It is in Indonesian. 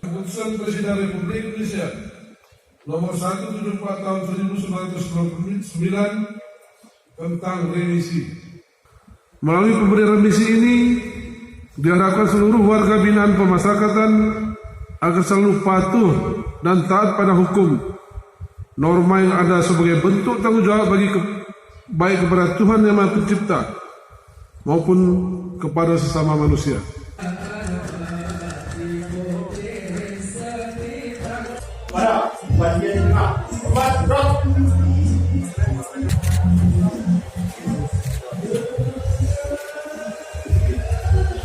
Keputusan Presiden Republik Indonesia nomor 174 tahun 1929 tentang remisi. Melalui pemberian remisi ini diharapkan seluruh warga binaan pemasyarakatan agar selalu patuh dan taat pada hukum, norma yang ada sebagai bentuk tanggung jawab baik kepada Tuhan Yang Maha Pencipta maupun kepada sesama manusia. Para bagian tengah,